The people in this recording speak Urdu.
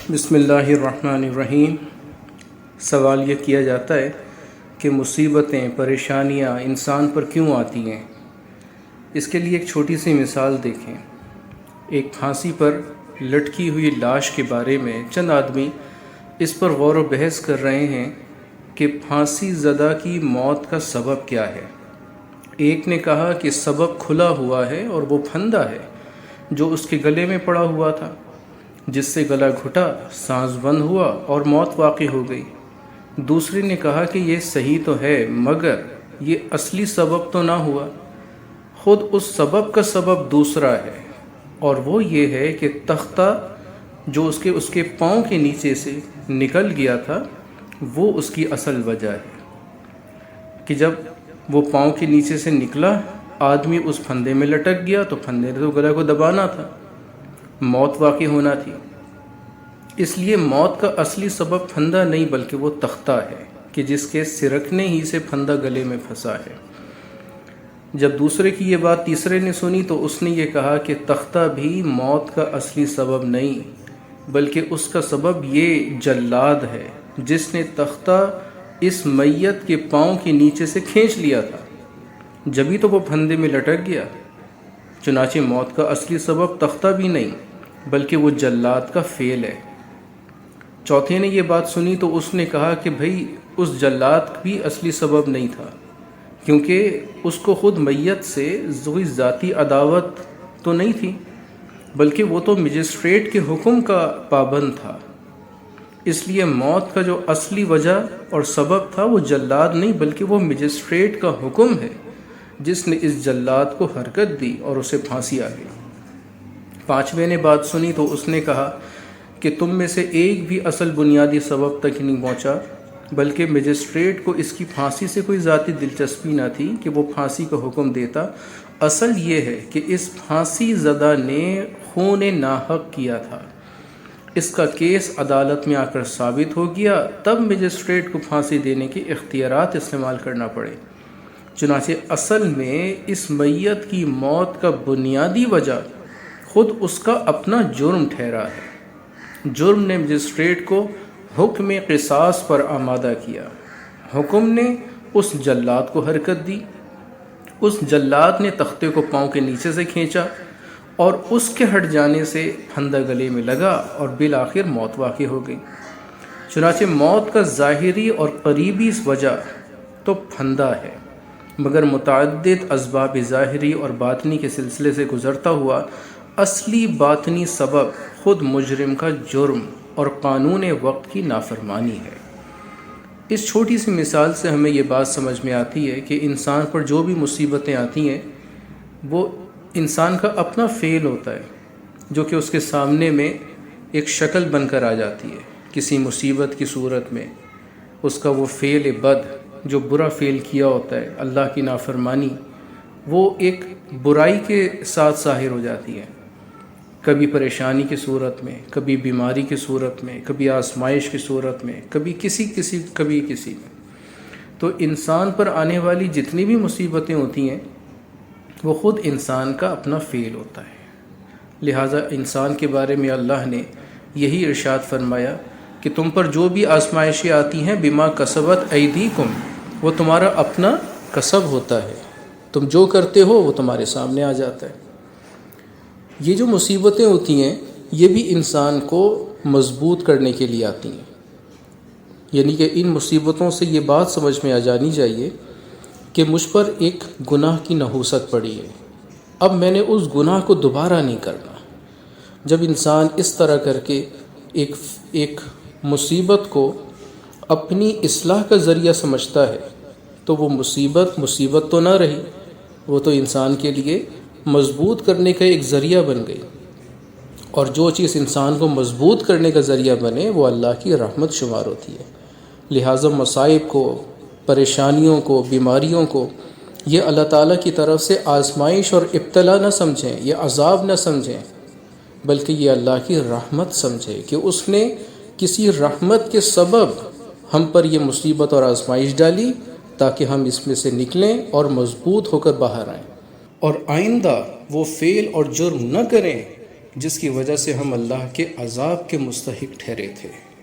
بسم اللہ الرحمن الرحیم۔ سوال یہ کیا جاتا ہے کہ مصیبتیں پریشانیاں انسان پر کیوں آتی ہیں؟ اس کے لیے ایک چھوٹی سی مثال دیکھیں۔ ایک پھانسی پر لٹکی ہوئی لاش کے بارے میں چند آدمی اس پر غور و بحث کر رہے ہیں کہ پھانسی زدہ کی موت کا سبب کیا ہے۔ ایک نے کہا کہ سبب کھلا ہوا ہے اور وہ پھندا ہے جو اس کے گلے میں پڑا ہوا تھا، جس سے گلا گھٹا، سانس بند ہوا اور موت واقع ہو گئی۔ دوسرے نے کہا کہ یہ صحیح تو ہے، مگر یہ اصلی سبب تو نہ ہوا، خود اس سبب کا سبب دوسرا ہے، اور وہ یہ ہے کہ تختہ جو اس کے پاؤں کے نیچے سے نکل گیا تھا وہ اس کی اصل وجہ ہے کہ جب وہ پاؤں کے نیچے سے نکلا، آدمی اس پھندے میں لٹک گیا تو پھندے نے تو گلا کو دبانا تھا، موت واقع ہونا تھی۔ اس لیے موت کا اصلی سبب پھندا نہیں بلکہ وہ تختہ ہے کہ جس کے سرکنے ہی سے پھندا گلے میں پھنسا ہے۔ جب دوسرے کی یہ بات تیسرے نے سنی تو اس نے یہ کہا کہ تختہ بھی موت کا اصلی سبب نہیں بلکہ اس کا سبب یہ جلاد ہے جس نے تختہ اس میت کے پاؤں کے نیچے سے کھینچ لیا تھا، جبھی تو وہ پھندے میں لٹک گیا۔ چنانچہ موت کا اصلی سبب تختہ بھی نہیں بلکہ وہ جلاد کا فعل ہے۔ چوتھے نے یہ بات سنی تو اس نے کہا کہ بھئی اس جلاد بھی اصلی سبب نہیں تھا، کیونکہ اس کو خود میت سے کوئی ذاتی عداوت تو نہیں تھی، بلکہ وہ تو مجسٹریٹ کے حکم کا پابند تھا۔ اس لیے موت کا جو اصلی وجہ اور سبب تھا وہ جلاد نہیں بلکہ وہ مجسٹریٹ کا حکم ہے جس نے اس جلاد کو حرکت دی اور اسے پھانسی آ گئی۔ پانچویں نے بات سنی تو اس نے کہا کہ تم میں سے ایک بھی اصل بنیادی سبب تک نہیں پہنچا، بلکہ مجسٹریٹ کو اس کی پھانسی سے کوئی ذاتی دلچسپی نہ تھی کہ وہ پھانسی کا حکم دیتا۔ اصل یہ ہے کہ اس پھانسی زدہ نے خون ناحق کیا تھا، اس کا کیس عدالت میں آ کر ثابت ہو گیا، تب مجسٹریٹ کو پھانسی دینے کے اختیارات استعمال کرنا پڑے۔ چنانچہ اصل میں اس میت کی موت کا بنیادی وجہ خود اس کا اپنا جرم ٹھہرا ہے۔ جرم نے مجسٹریٹ کو حکم قصاص پر آمادہ کیا، حکم نے اس جلاد کو حرکت دی، اس جلاد نے تختے کو پاؤں کے نیچے سے کھینچا اور اس کے ہٹ جانے سے پھندا گلے میں لگا اور بالآخر موت واقع ہو گئی۔ چنانچہ موت کا ظاہری اور قریبی وجہ تو پھندا ہے، مگر متعدد اسباب ظاہری اور باطنی کے سلسلے سے گزرتا ہوا اصلی باطنی سبب خود مجرم کا جرم اور قانون وقت کی نافرمانی ہے۔ اس چھوٹی سی مثال سے ہمیں یہ بات سمجھ میں آتی ہے کہ انسان پر جو بھی مصیبتیں آتی ہیں وہ انسان کا اپنا فعل ہوتا ہے جو کہ اس کے سامنے میں ایک شکل بن کر آ جاتی ہے۔ کسی مصیبت کی صورت میں اس کا وہ فعل بد جو برا فعل کیا ہوتا ہے، اللہ کی نافرمانی، وہ ایک برائی کے ساتھ ظاہر ہو جاتی ہے، کبھی پریشانی کی صورت میں، کبھی بیماری کی صورت میں، کبھی آزمائش کی صورت میں، کبھی کسی میں۔ تو انسان پر آنے والی جتنی بھی مصیبتیں ہوتی ہیں وہ خود انسان کا اپنا فعل ہوتا ہے۔ لہٰذا انسان کے بارے میں اللہ نے یہی ارشاد فرمایا کہ تم پر جو بھی آزمائشیں آتی ہیں بما کسبت ایدیکم، وہ تمہارا اپنا کسب ہوتا ہے، تم جو کرتے ہو وہ تمہارے سامنے آ جاتا ہے۔ یہ جو مصیبتیں ہوتی ہیں یہ بھی انسان کو مضبوط کرنے کے لیے آتی ہیں، یعنی کہ ان مصیبتوں سے یہ بات سمجھ میں آ جانی چاہیے کہ مجھ پر ایک گناہ کی نحوست پڑی ہے، اب میں نے اس گناہ کو دوبارہ نہیں کرنا۔ جب انسان اس طرح کر کے ایک مصیبت کو اپنی اصلاح کا ذریعہ سمجھتا ہے تو وہ مصیبت تو نہ رہی، وہ تو انسان کے لیے مضبوط کرنے کا ایک ذریعہ بن گئی، اور جو چیز انسان کو مضبوط کرنے کا ذریعہ بنے وہ اللہ کی رحمت شمار ہوتی ہے۔ لہٰذا مصائب کو، پریشانیوں کو، بیماریوں کو یہ اللہ تعالیٰ کی طرف سے آزمائش اور ابتلا نہ سمجھیں، یہ عذاب نہ سمجھیں، بلکہ یہ اللہ کی رحمت سمجھیں کہ اس نے کسی رحمت کے سبب ہم پر یہ مصیبت اور آزمائش ڈالی تاکہ ہم اس میں سے نکلیں اور مضبوط ہو کر باہر آئیں، اور آئندہ وہ فعل اور جرم نہ کریں جس کی وجہ سے ہم اللہ کے عذاب کے مستحق ٹھہرے تھے۔